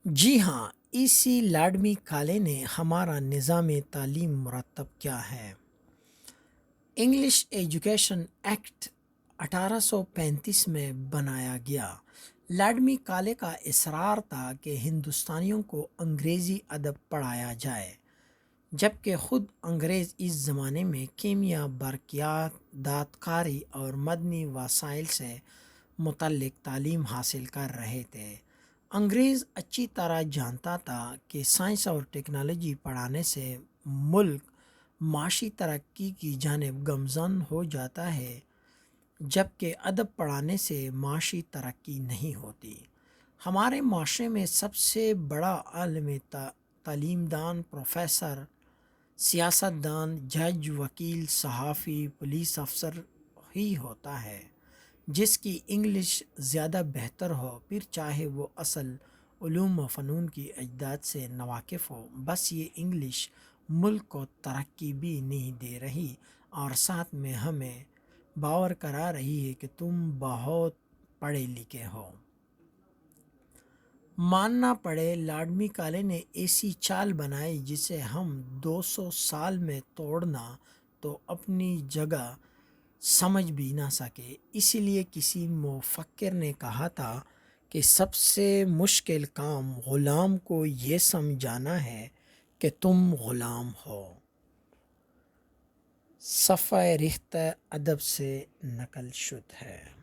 جی ہاں، اسی لاڈمی کالے نے ہمارا نظام تعلیم مرتب کیا ہے۔ انگلش ایجوکیشن ایکٹ 1835 میں بنایا گیا۔ لاڈمی کالے کا اصرار تھا کہ ہندوستانیوں کو انگریزی ادب پڑھایا جائے، جبکہ خود انگریز اس زمانے میں کیمیا، برقیات، دستکاری اور مدنی وسائل سے متعلق تعلیم حاصل کر رہے تھے۔ انگریز اچھی طرح جانتا تھا کہ سائنس اور ٹیکنالوجی پڑھانے سے ملک معاشی ترقی کی جانب گامزن ہو جاتا ہے، جبکہ ادب پڑھانے سے معاشی ترقی نہیں ہوتی۔ ہمارے معاشرے میں سب سے بڑا عالم تعلیم دان، پروفیسر، سیاست دان، جج، وکیل، صحافی، پولیس افسر ہی ہوتا ہے جس کی انگلش زیادہ بہتر ہو، پھر چاہے وہ اصل علوم و فنون کی اجداد سے ناواقف ہو۔ بس یہ انگلش ملک کو ترقی بھی نہیں دے رہی اور ساتھ میں ہمیں باور کرا رہی ہے کہ تم بہت پڑھے لکھے ہو۔ ماننا پڑے لاڈمی کالے نے ایسی چال بنائی جسے ہم 200 سال میں توڑنا تو اپنی جگہ سمجھ بھی نہ سکے۔ اسی لیے کسی مفکر نے کہا تھا کہ سب سے مشکل کام غلام کو یہ سمجھانا ہے کہ تم غلام ہو۔ صفحہ ریختہ ادب سے نقل شدہ ہے۔